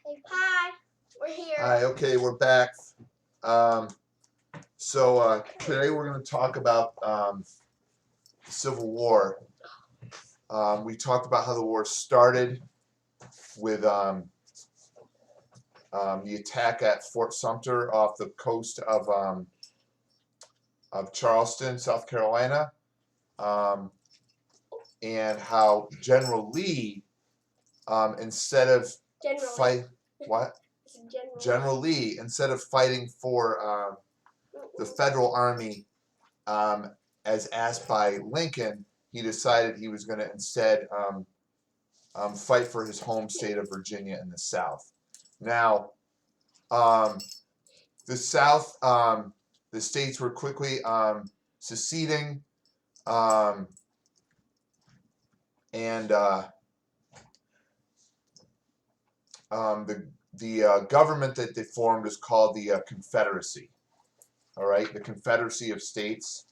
Hi, we're here. Hi, okay, we're back. Today we're going to talk about the Civil War. We talked about how the war started with the attack at Fort Sumter off the coast of Charleston, South Carolina, and how General Lee, instead of fight, what? General Lee, instead of fighting for the Federal Army, as asked by Lincoln, he decided he was going to instead fight for his home state of Virginia in the South. Now, the South, the states were quickly seceding, and the government that they formed was called the Confederacy. All right, the Confederacy of States.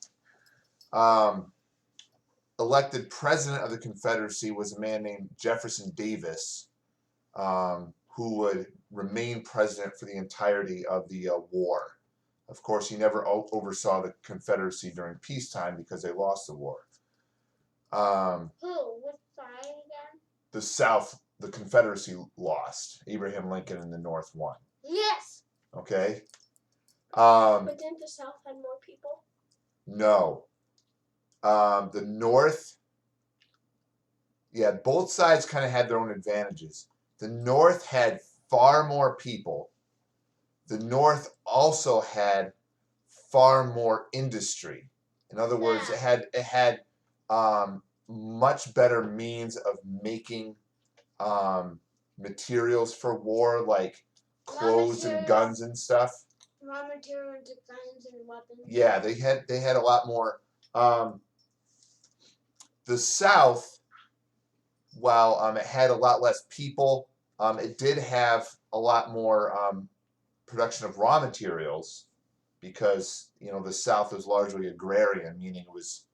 Elected president of the Confederacy was a man named Jefferson Davis, who would remain president for the entirety of the war. Of course, he never oversaw the Confederacy during peacetime because they lost the war. Who? What side again? The South, the Confederacy lost. Abraham Lincoln and the North won. Yes. Okay. But didn't the South have more people? No. The North, yeah, both sides kind of had their own advantages. The North had far more people. The North also had far more industry. In other words, it had much better means of making materials for war, like clothes and guns and stuff. Raw materials, guns and weapons. Yeah, they had a lot more. The South, while it had a lot less people, it did have a lot more production of raw materials, because the South was largely agrarian, meaning it was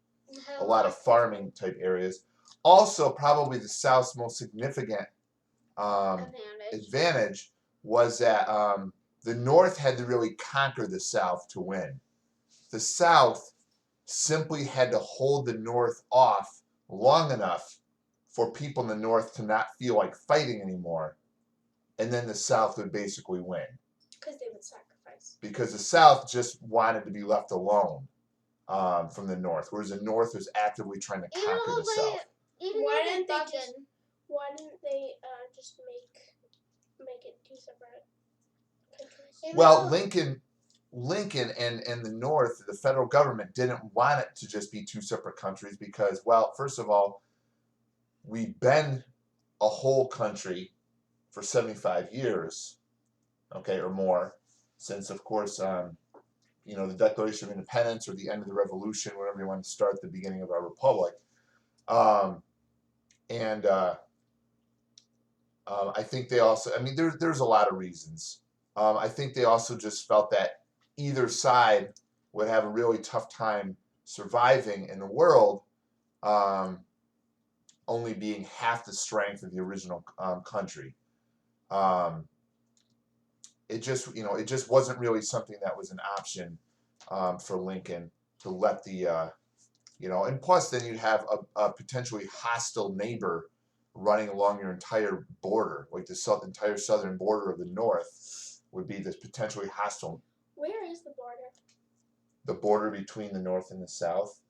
a lot of farming type areas. Also, probably the South's most significant advantage was that the North had to really conquer the South to win. The South simply had to hold the North off long enough for people in the North to not feel like fighting anymore, and then the South would basically win. Because they would sacrifice. Because the South just wanted to be left alone from the North, whereas the North was actively trying to conquer the South. Why didn't they just make it two separate countries? Well, Lincoln and the North, the federal government, didn't want it to just be two separate countries because, well, first of all, we've been a whole country for 75 years, okay, or more, since, of course, the Declaration of Independence or the end of the Revolution, wherever you want to start, the beginning of our republic. I think they also, there's a lot of reasons. I think they also just felt that either side would have a really tough time surviving in the world, only being half the strength of the original country. It just wasn't really something that was an option for Lincoln to let and plus then you'd have a potentially hostile neighbor running along your entire border, like the entire southern border of the North would be this potentially hostile. Where is the border? The border between the North and the South.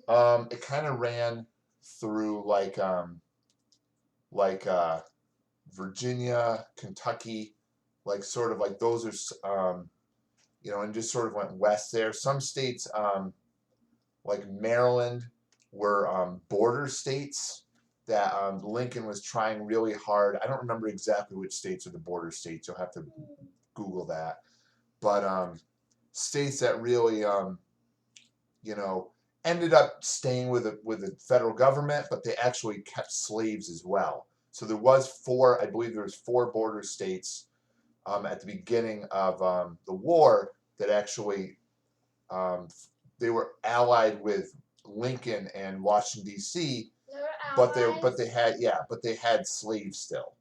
It kind of ran through like Virginia, Kentucky, like sort of like those are and just sort of went west there. Some states like Maryland were border states that Lincoln was trying really hard. I don't remember exactly which states are the border states. You'll have to Google that. But states that really, ended up staying with the federal government, but they actually kept slaves as well. So there was I believe there was four border states at the beginning of the war that actually they were allied with Lincoln and Washington D.C. But they had slaves still.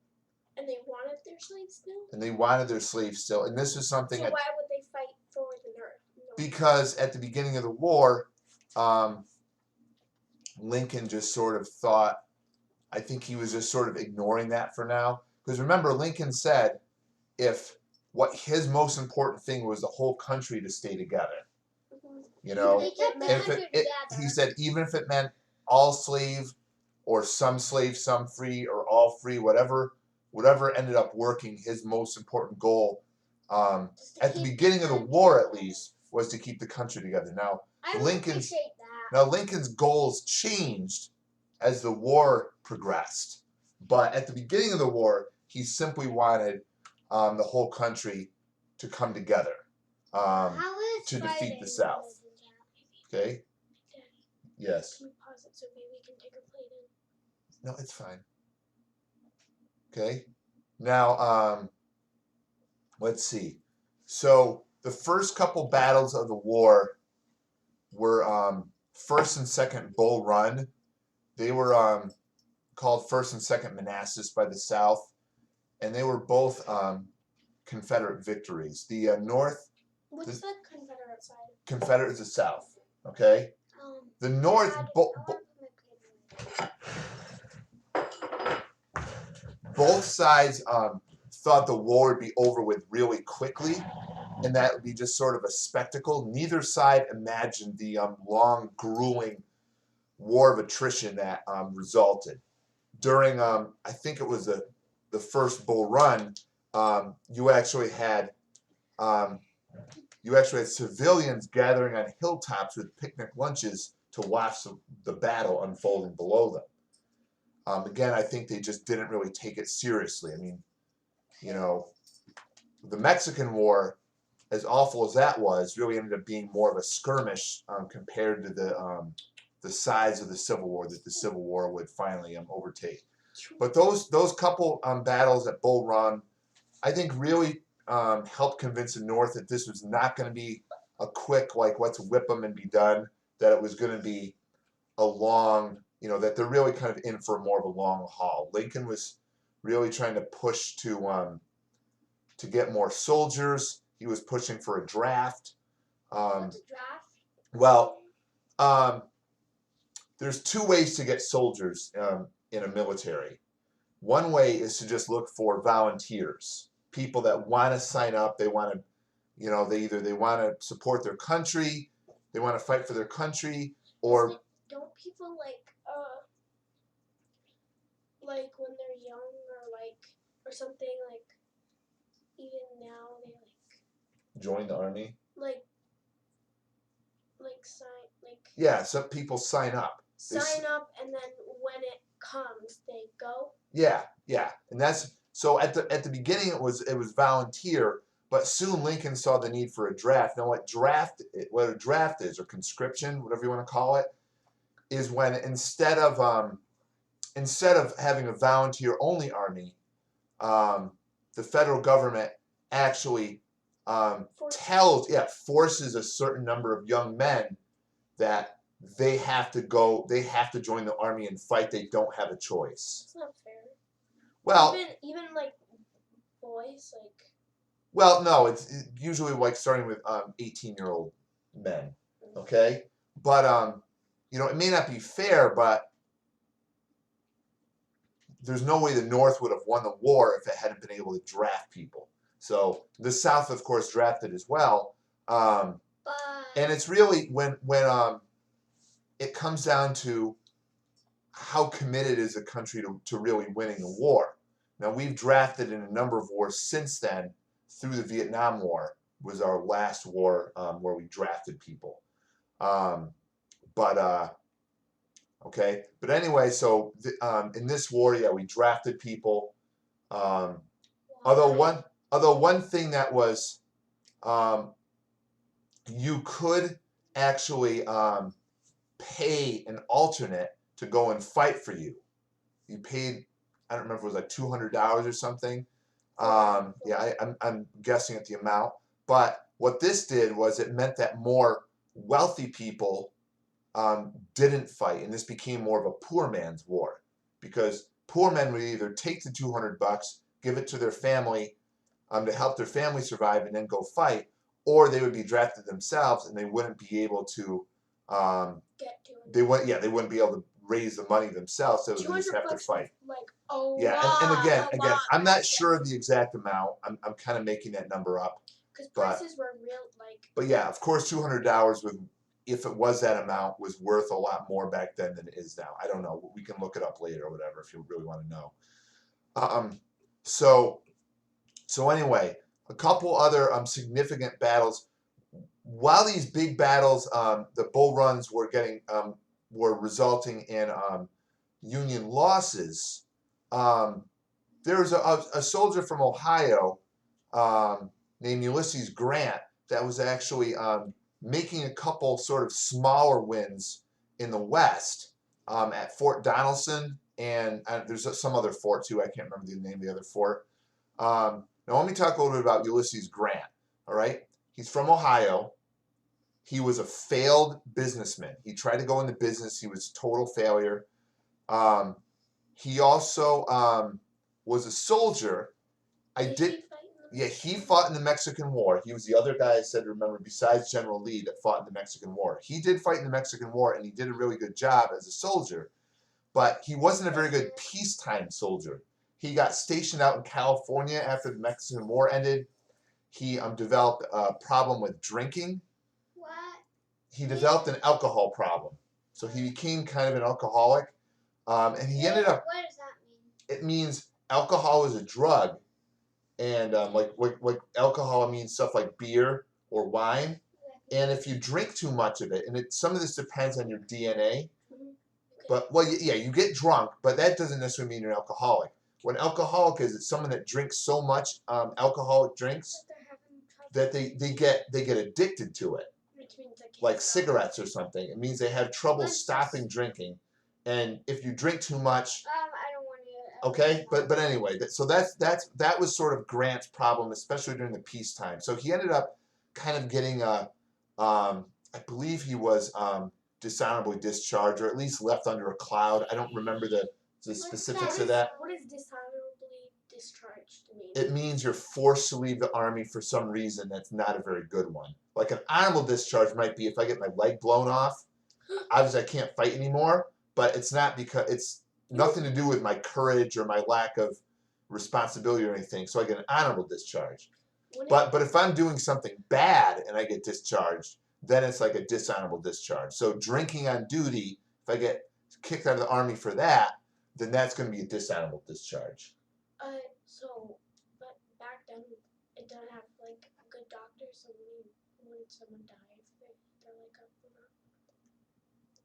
And they wanted their slaves still? And they wanted their slaves still. And this is something... So why would they fight for the North? Because at the beginning of the war, Lincoln just sort of thought, I think he was just sort of ignoring that for now. Because remember, Lincoln said what his most important thing was the whole country to stay together. You know, he said even if it meant all slave or some slave, some free, or all free, whatever ended up working, his most important goal at the beginning of the war, at least, was to keep the country together. Now, Lincoln's goals changed as the war progressed, but at the beginning of the war, he simply wanted the whole country to come together to defeat the South. Okay? Yes. Can you pause it so maybe we can take a plate in? No, it's fine. Okay? Now, let's see. So, the first couple battles of the war were First and Second Bull Run. They were called First and Second Manassas by the South, and they were both Confederate victories. The North... What's the Confederate side? Confederate is the South. Okay? The North... both sides thought the war would be over with really quickly, and that would be just sort of a spectacle. Neither side imagined the long, grueling war of attrition that resulted. During, I think it was the first Bull Run, you actually had civilians gathering on hilltops with picnic lunches to watch the battle unfolding below them. Again, I think they just didn't really take it seriously. I mean, you know, the Mexican War, as awful as that was, really ended up being more of a skirmish compared to the size of the Civil War that the Civil War would finally overtake. But those couple battles at Bull Run, I think really helped convince the North that this was not going to be a quick, like, let's whip them and be done, that it was going to be a long, you know, that they're really kind of in for more of a long haul. Lincoln was really trying to push to get more soldiers. He was pushing for a draft. What's a draft? Well, there's two ways to get soldiers in a military. One way is to just look for volunteers, people that want to sign up. They want to, you know, they want to support their country, they want to fight for their country, or don't people like when they're young or something, like even now they join the army? Yeah, some people sign up. Sign up, and then when it comes, they go. Yeah, and that's so. At the beginning, it was volunteer, but soon Lincoln saw the need for a draft. Now, what a draft is, or conscription, whatever you want to call it, is when instead of having a volunteer-only army, the federal government actually forces a certain number of young men that they have to join the army and fight. They don't have a choice. It's not fair. Well, even like boys, like. Well, no, it's usually like starting with 18-year-old men. Okay, but you know, it may not be fair, but there's no way the North would have won the war if it hadn't been able to draft people. So the South, of course, drafted as well. And it's really when it comes down to how committed is a country to really winning the war. Now, we've drafted in a number of wars since then. Through the Vietnam War was our last war where we drafted people. Okay. But anyway, so in this war, yeah, we drafted people. Although one thing that was, you could actually pay an alternate to go and fight for you. You paid, I don't remember if it was like $200 or something. Yeah, I'm guessing at the amount. But what this did was it meant that more wealthy people didn't fight, and this became more of a poor man's war, because poor men would either take the $200, give it to their family to help their family survive and then go fight, or they would be drafted themselves and they wouldn't be able to. Get to it. They wouldn't be able to raise the money themselves. So they would just 200 have to bucks fight. like Yeah, lot, and again, a lot I'm not back sure then. of the exact amount. I'm kind of making that number up. Because but- prices were real, like. But yeah, of course, $200 would, if it was that amount, was worth a lot more back then than it is now. I don't know. We can look it up later or whatever if you really want to know. So anyway, a couple other significant battles. While these big battles, the Bull Runs were were resulting in Union losses. There was a soldier from Ohio named Ulysses Grant that was actually making a couple sort of smaller wins in the West at Fort Donelson, and there's some other fort too. I can't remember the name of the other fort. Now let me talk a little bit about Ulysses Grant. All right, he's from Ohio. He was a failed businessman. He tried to go into business. He was a total failure. He also was a soldier. He fought in the Mexican War. He was the other guy I said, remember, besides General Lee, that fought in the Mexican War. He did fight in the Mexican War, and he did a really good job as a soldier, but he wasn't a very good peacetime soldier. He got stationed out in California after the Mexican War ended. He developed a problem with drinking. What? He developed an alcohol problem. So he became kind of an alcoholic, and he ended up... What does that mean? It means alcohol is a drug. And like alcohol means stuff like beer or wine. And if you drink too much of it, and some of this depends on your DNA, but well, yeah, you get drunk, but that doesn't necessarily mean you're an alcoholic. What an alcoholic is, it's someone that drinks so much alcoholic drinks that they get addicted to it, like cigarettes or something. It means they have trouble stopping drinking, and if you drink too much. Okay, but anyway, so that was sort of Grant's problem, especially during the peacetime. So he ended up kind of getting I believe he was dishonorably discharged, or at least left under a cloud. I don't remember the specifics of that. What does dishonorably discharged mean? It means you're forced to leave the army for some reason that's not a very good one. Like an honorable discharge might be if I get my leg blown off, obviously I can't fight anymore, but it's not because it's nothing to do with my courage or my lack of responsibility or anything. So I get an honorable discharge. But if I'm doing something bad and I get discharged, then it's like a dishonorable discharge. So drinking on duty, if I get kicked out of the army for that, then that's going to be a dishonorable discharge. But back then it didn't have like a good doctor. So when someone dies, they're like up for that.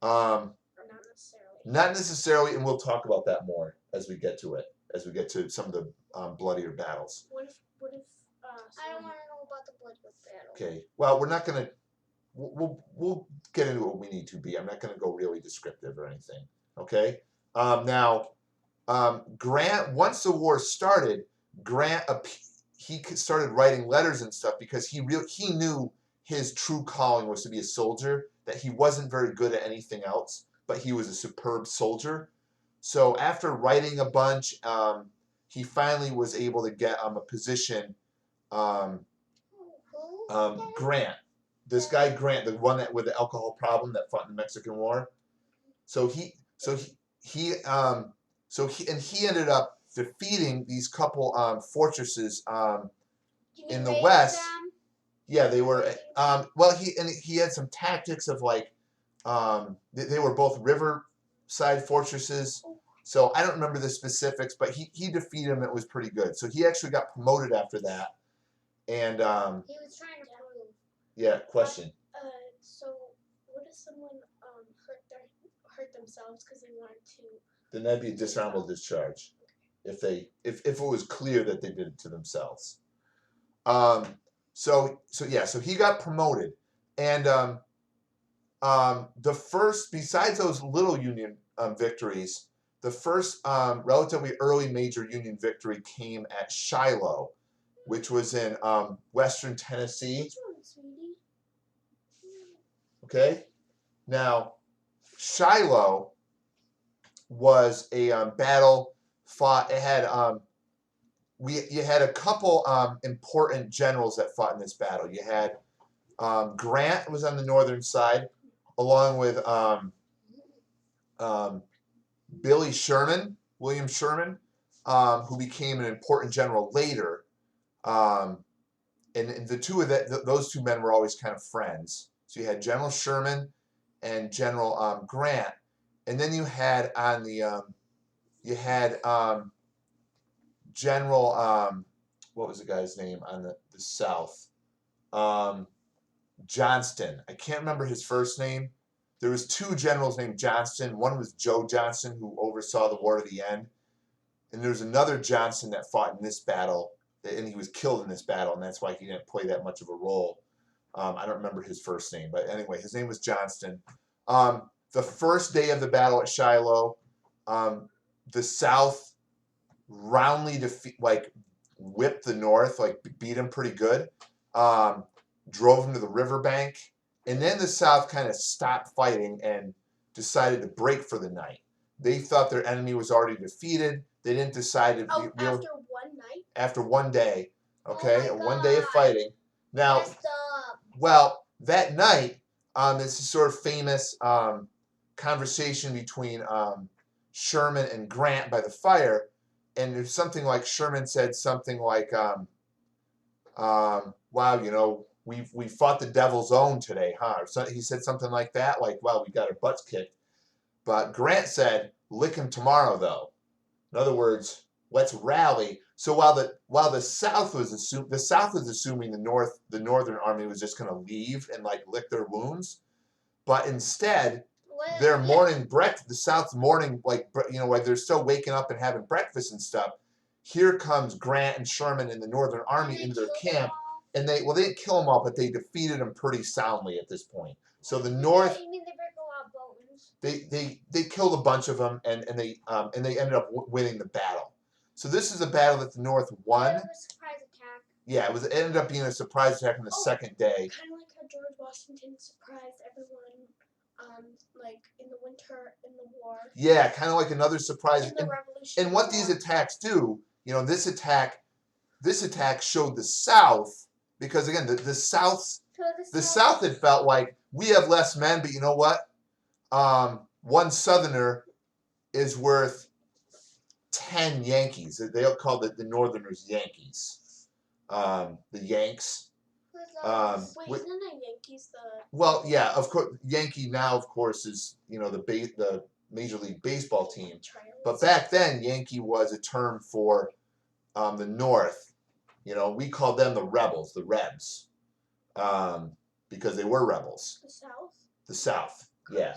Or not necessarily. Not necessarily, and we'll talk about that more as we get to it, as we get to some of the bloodier battles. What if I don't want to know about the bloodier battle. Okay, well, we're not going to, we'll get into what we need to be. I'm not going to go really descriptive or anything, okay? Now, Grant, once the war started, Grant, he started writing letters and stuff because he knew his true calling was to be a soldier, that he wasn't very good at anything else, but he was a superb soldier. So after writing a bunch, he finally was able to get a position. Grant, this guy Grant, the one that with the alcohol problem that fought in the Mexican War. So he ended up defeating these couple fortresses in the West. Yeah, they were. Well, he had some tactics of like. They were both riverside fortresses, so I don't remember the specifics, but he defeated him. It was pretty good. So he actually got promoted after that, and he was trying to prove. Yeah, question. So what if someone hurt themselves because they wanted to? Then that'd be a dishonorable discharge, if it was clear that they did it to themselves. So he got promoted, and the first, besides those little Union victories, the first relatively early major Union victory came at Shiloh, which was in western Tennessee. Okay, now Shiloh was a battle fought. It had you had a couple important generals that fought in this battle. You had Grant was on the northern side, along with Billy Sherman, William Sherman, who became an important general later. And the two of those two men were always kind of friends. So you had General Sherman and General Grant, and then you had on the General what was the guy's name on the south? Johnston. I can't remember his first name. There was two generals named Johnston. One was Joe Johnston, who oversaw the war to the end, and there's another Johnston that fought in this battle, and he was killed in this battle, and that's why he didn't play that much of a role. I don't remember his first name, but anyway, his name was Johnston. The first day of the battle at Shiloh, the South roundly whipped the North, beat them pretty good, drove them to the riverbank, and then the South kind of stopped fighting and decided to break for the night. They thought their enemy was already defeated. They didn't decide to. After one night? After one day, okay, Oh my one day of God. fighting. Now, Messed up. well, that night, it's a sort of famous conversation between Sherman and Grant by the fire, and there's something like Sherman said something like, "Wow, you know, we fought the devil's own today, huh?" Or so, he said something like that, like, "Wow, we got our butts kicked." But Grant said, "Lick him tomorrow, though." In other words, let's rally. So while the South was assuming the Northern Army was just going to leave and lick their wounds, but instead they're mourning breakfast. The South's mourning, while they're still waking up and having breakfast and stuff. Here comes Grant and Sherman and the Northern Army into their camp, and they didn't kill them all, but they defeated them pretty soundly at this point. So the North. You mean they break a lot of bones? They killed a bunch of them, and they ended up winning the battle. So this is a battle that the North won. It was a surprise attack. Yeah, it ended up being a surprise attack on the second day. Kind of like how George Washington surprised everyone, in the winter in the war. Yeah, kind of like another surprise. In the Revolution. And what these attacks do, this attack showed the South, because again, the South had felt like we have less men, but you know what? One Southerner is worth 10 Yankees. They all called the Northerners Yankees. The Yanks. Wait, isn't it Yankees the? Well, yeah, of course. Yankee now, of course, is the Major League Baseball team. But back then, Yankee was a term for the North. We called them the rebels, the Rebs, because they were rebels. The South. The South, yeah.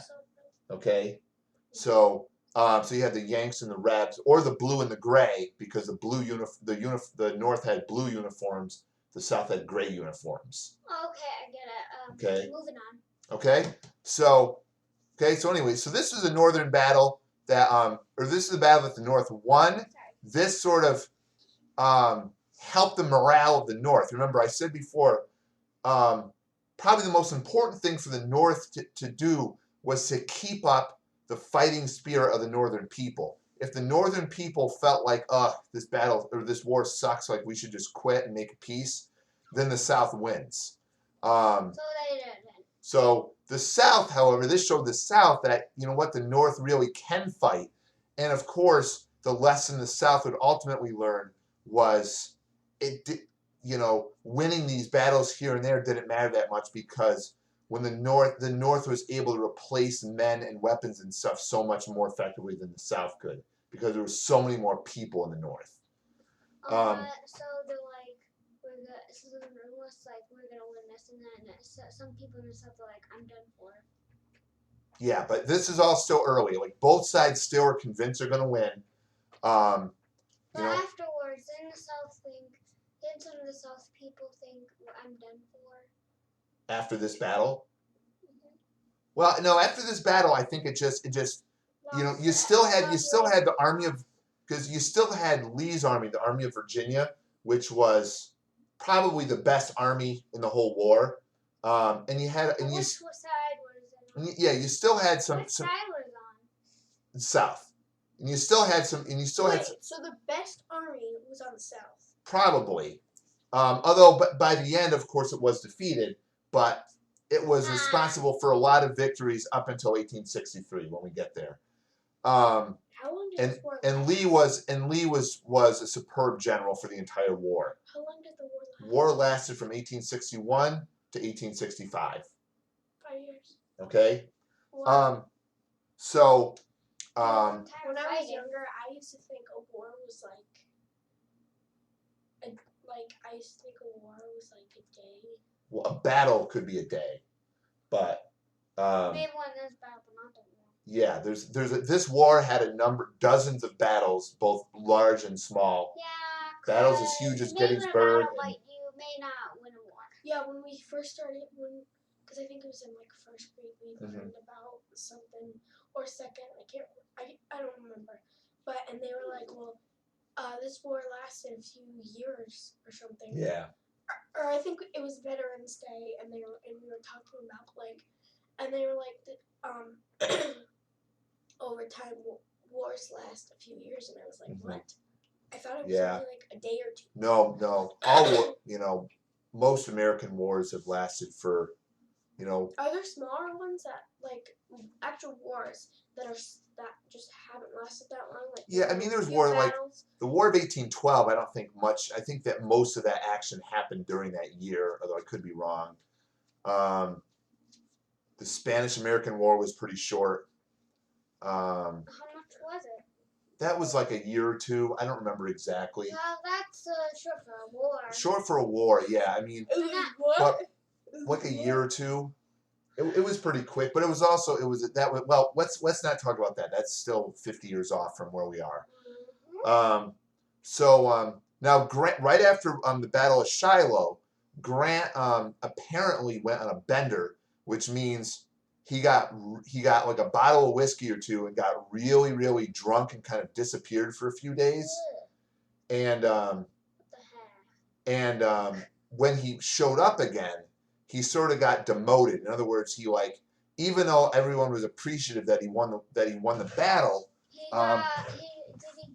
Okay, so you had the Yanks and the Rebs, or the blue and the gray, because the North had blue uniforms, the South had gray uniforms. Okay, I get it. Okay. Moving on. Okay, so anyway, so this is a Northern battle this is the battle that the North won. Sorry. This sort of helped the morale of the North. Remember, I said before, probably the most important thing for the North to do was to keep up the fighting spirit of the Northern people. If the Northern people felt like, this battle or this war sucks, like we should just quit and make a peace, then the South wins. So they didn't. So the South, however, this showed the South that, the North really can fight. And of course, the lesson the South would ultimately learn was winning these battles here and there didn't matter that much, because when the North was able to replace men and weapons and stuff so much more effectively than the South could, because there were so many more people in the North. So they're like, we're gonna win this, and then some people in the South are like, I'm done for. Yeah, but this is all still early. Like, both sides still are convinced they're gonna win. But afterwards, didn't some of the South people think, I'm done for? After this battle? Mm-hmm. Well, no. After this battle, I think it just you still had the army of, because you still had Lee's army, the Army of Virginia, which was probably the best army in the whole war. And you had Which side was it on? Yeah, you still had some Which side was it on? South, and you still had some, So the best army was on the south. Probably. Although by the end, of course, it was defeated, but it was responsible for a lot of victories up until 1863 when we get there. How long did this war And last? Lee was a superb general for the entire war. How long did the war last? War lasted from 1861 to 1865. 5 years. Okay. Wow. So. When I was younger, I used to think a war was I used to think a war was like a day. Well, a battle could be a day, but. Maybe one is battle, but not the war. Yeah, this war had dozens of battles, both large and small. Yeah. Battles as huge as Gettysburg. But you may not win a war. Yeah, when we first started, because I think it was in like first grade, we learned about something, or second, I don't remember, and they were like, well, this war lasted a few years or something. Yeah. Or I think it was Veterans Day, and we were talking about and they were like, over time wars last a few years, and I was like, what? I thought it was only like a day or two. No, all most American wars have lasted for, Are there smaller ones that actual wars that just haven't lasted that long? Like yeah, I mean, there's war like the War of 1812. I don't think much. I think that most of that action happened during that year, although I could be wrong. The Spanish-American War was pretty short. How much was it? That was like a year or two. I don't remember exactly. Well, that's short for a war. Short for a war, yeah. I mean, what? Like a year or two. It was pretty quick, but let's not talk about that. That's still 50 years off from where we are. Now Grant, right after the Battle of Shiloh, Grant apparently went on a bender, which means he got like a bottle of whiskey or two and got really, really drunk and kind of disappeared for a few days. And What the heck? When he showed up again, he sort of got demoted. In other words, even though everyone was appreciative that he won the battle, Did he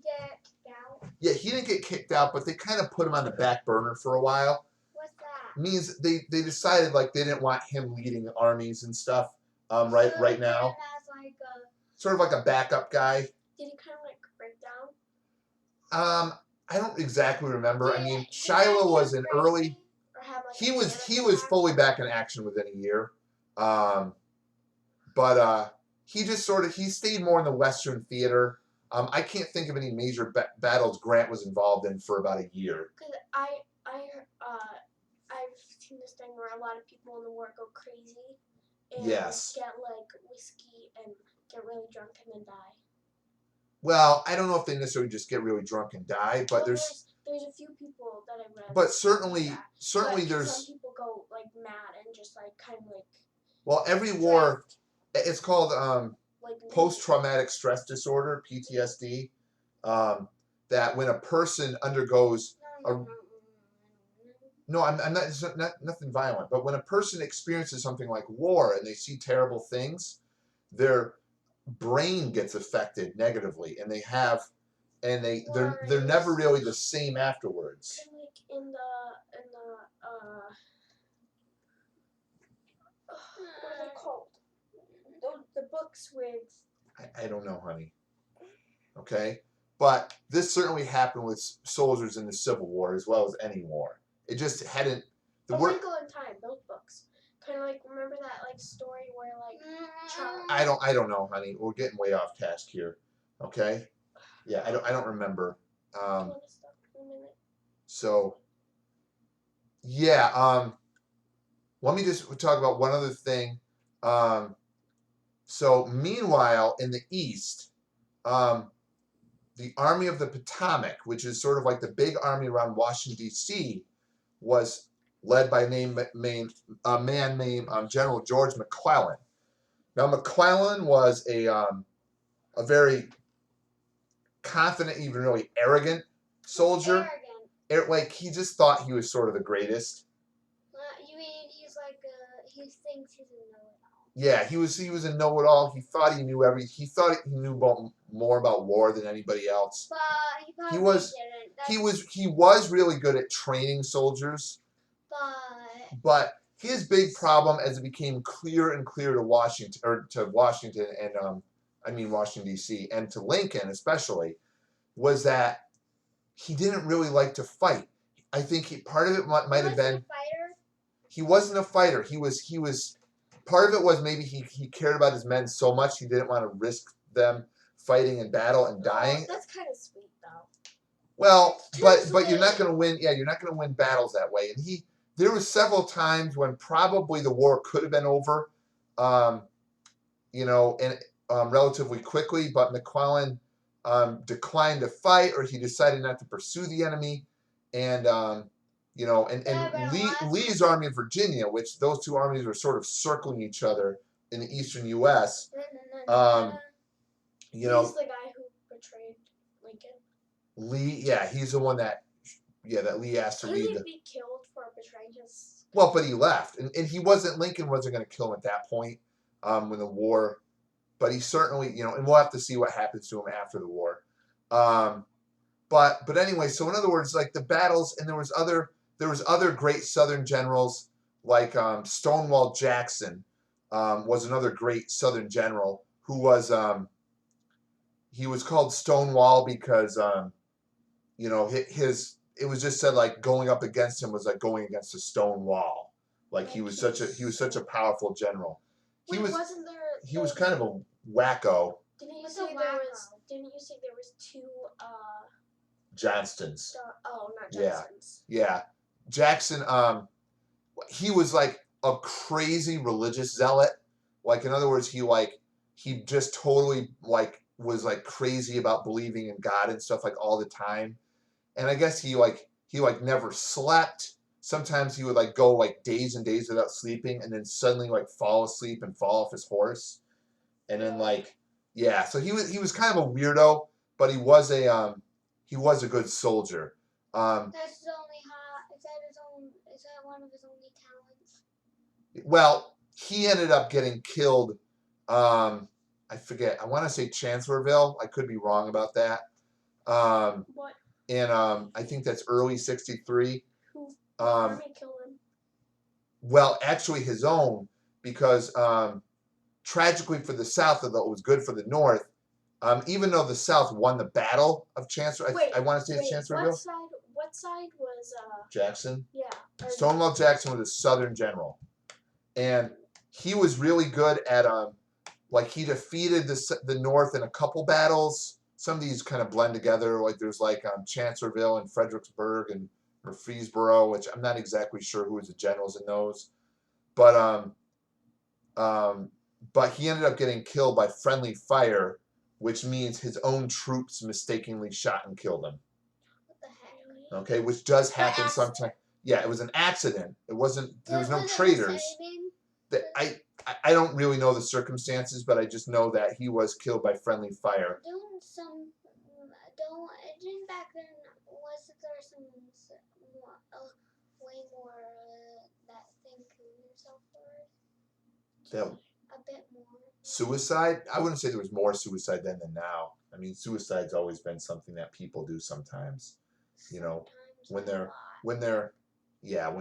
get kicked out? Yeah, he didn't get kicked out, but they kind of put him on the back burner for a while. What's that? Means they decided they didn't want him leading armies and stuff. Right now. Sort of like a backup guy. Did he kind of break down? I don't exactly remember. I mean, Shiloh was an early. He was fully back in action within a year, but he just he stayed more in the Western theater. I can't think of any major battles Grant was involved in for about a year. Because I've seen this thing where a lot of people in the war go crazy and get whiskey and get really drunk and then die. Well, I don't know if they necessarily just get really drunk and die, but there's a few people that I've read. But certainly there's some people go mad and just kind of Well, every war, it's called post-traumatic stress disorder, PTSD. That when a person undergoes I'm not nothing violent, but when a person experiences something like war and they see terrible things, their brain gets affected negatively, and they're never really the same afterwards. In the what are they called? The books with. I don't know, honey. Okay, but this certainly happened with soldiers in the Civil War as well as any war. It just hadn't. A Wrinkle in Time, those books. Kind of remember that story where I don't know, honey. We're getting way off task here. Okay. Yeah, I don't remember. So. Yeah. Let me just talk about one other thing. So meanwhile, in the East, the Army of the Potomac, which is sort of like the big army around Washington D.C., was led by a man named General George McClellan. Now, McClellan was a very confident, even really arrogant soldier. Arrogant. He just thought he was sort of the greatest. You mean he's he thinks he's a know-it-all? Yeah, he was a know-it-all. He thought he knew He thought he knew more about war than anybody else. But he probably He was didn't. he was really good at training soldiers, but his big problem, as it became clearer and clearer to Washington and I mean Washington D.C. and to Lincoln especially, was that he didn't really like to fight. I think part of it might have been he wasn't a fighter. He was part of it was maybe he cared about his men so much he didn't want to risk them fighting in battle and dying. Oh, that's kind of sweet though. Well, but sweet. you're not going to win. Yeah, you're not going to win battles that way. And there were several times when probably the war could have been over, you know, and relatively quickly. But McClellan declined to fight, or he decided not to pursue the enemy, and you know, and Lee's army in Virginia, which those two armies were sort of circling each other in the eastern U.S. You know, he's the guy who betrayed Lincoln. Lee, yeah, he's the one that Lee asked to lead. Couldn't he be killed for betraying his? Well, but he left, and Lincoln wasn't going to kill him at that point when the war, but he certainly, you know, and we'll have to see what happens to him after the war. But anyway, so in other words, like the battles, and there was other great Southern generals like Stonewall Jackson was another great Southern general who was he was called Stonewall because you know it was just said like going up against him was like going against a stone wall. Like he was such a powerful general. Wait, wasn't there? He was kind of a wacko. Didn't you say there was two? Johnstons. Not Johnsons. Yeah. Jackson. He was like a crazy religious zealot. Like in other words, he just totally like was like crazy about believing in God and stuff like all the time. And I guess he never slept. Sometimes he would like go like days and days without sleeping, and then suddenly like fall asleep and fall off his horse, and then like so he was kind of a weirdo, but he was a good soldier. That's his only is that one of his only talents? Well, he ended up getting killed. I forget. I want to say Chancellorsville. I could be wrong about that. What? And I think that's early '63. Who army killed him? Well, actually his own, because tragically for the South, although it was good for the North, even though the South won the Battle of Chancellorsville, I want to say it's Chancellorsville. What side was Jackson? Yeah. Stonewall Jackson was a Southern general, and he was really good at like he defeated the North in a couple battles. Some of these kind of blend together. Like there's like Chancellorsville and Fredericksburg and Murfreesboro, which I'm not exactly sure who was the generals in those, but he ended up getting killed by friendly fire, which means his own troops mistakenly shot and killed him. What the heck? Okay, which does happen sometimes. Yeah, it was an accident. It wasn't. There was no traitors. I don't really know the circumstances, but I just know that he was killed by friendly fire. Didn't back then wasn't there some way more that thing killing yourself for? A bit more. Suicide? I wouldn't say there was more suicide then than now. I mean, suicide's always been something that people do sometimes. You know, when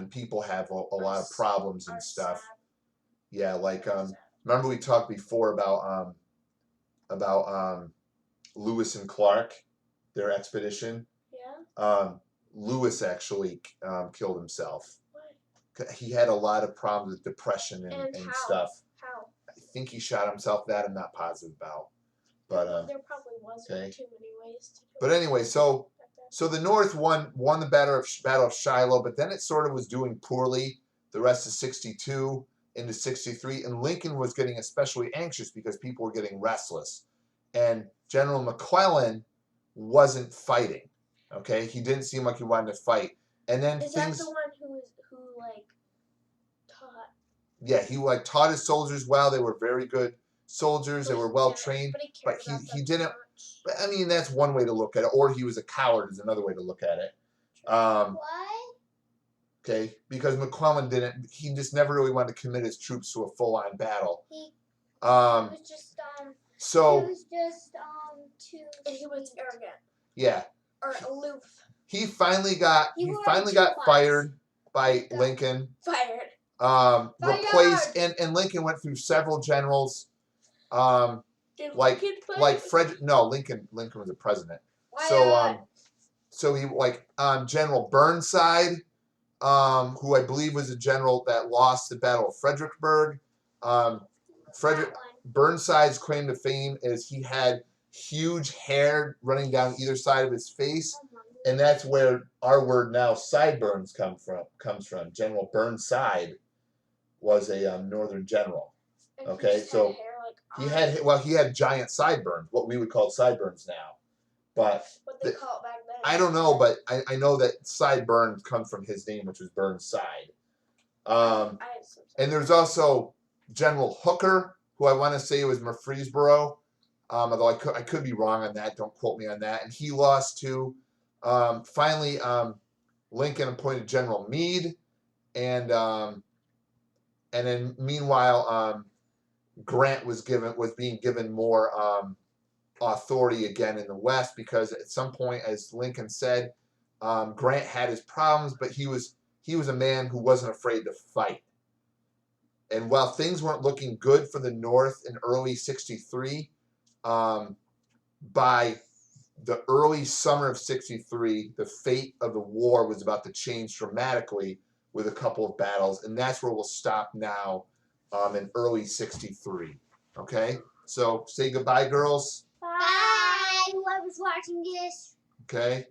people have a lot of problems and stuff. Yeah, like remember we talked before about Lewis and Clark, their expedition. Yeah. Lewis actually killed himself. What? He had a lot of problems with depression and stuff. How? I think he shot himself. That I'm not positive about. But there probably wasn't too many ways to do it. But anyway, so the North won the Battle of Shiloh, but then it sort of was doing poorly the rest of '62 into '63, and Lincoln was getting especially anxious because people were getting restless, and General McClellan wasn't fighting. Okay, he didn't seem like he wanted to fight, and then Is that the one who like taught? Yeah, he like taught his soldiers well. They were very good soldiers. They were well trained, but he didn't. I mean, that's one way to look at it. Or he was a coward is another way to look at it. What? Okay, because McClellan didn't. He just never really wanted to commit his troops to a full-on battle. He Um, was just so too. And he was arrogant yeah, or aloof. he finally got He wanted finally too got much. fired by He got Lincoln. Fired. Replaced and Lincoln went through several generals. Did Like Lincoln fight? like Frederick. No, Lincoln was the president. Fired. So he General Burnside, who I believe was a general that lost the Battle of Fredericksburg. Frederick Burnside's claim to fame is he had huge hair running down either side of his face, and that's where our word now sideburns comes from. General Burnside was a northern general. And he Okay, just so had hair like he had giant sideburns, what we would call sideburns now, but what they call it back then. I don't know, but I know that sideburns come from his name, which was Burnside. And there's also General Hooker, who I want to say was Murfreesboro, although I could be wrong on that. Don't quote me on that. And he lost to. Finally, Lincoln appointed General Meade, and then meanwhile, Grant was being given more authority again in the West, because at some point, as Lincoln said, Grant had his problems, but he was a man who wasn't afraid to fight. And while things weren't looking good for the North in early '63, by the early summer of '63, the fate of the war was about to change dramatically with a couple of battles, and that's where we'll stop now in early '63. Okay? So say goodbye, girls. Bye. Whoever's watching this. Okay?